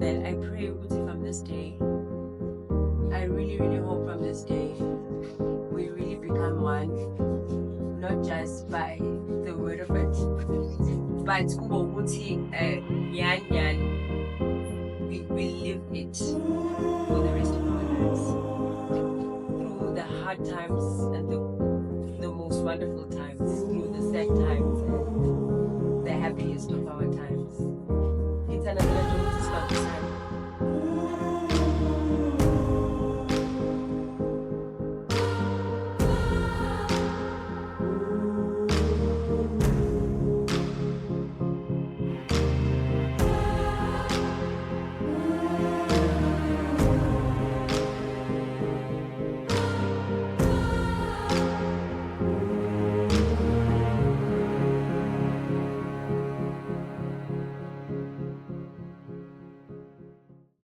that I pray ukuthi from this day, I really, really hope from this day, we really become one, not just by the word of it, but kube ukuthi we live it for the rest of our lives. Through the hard times and the most wonderful times, through the sad times and the happiest of our times. It's another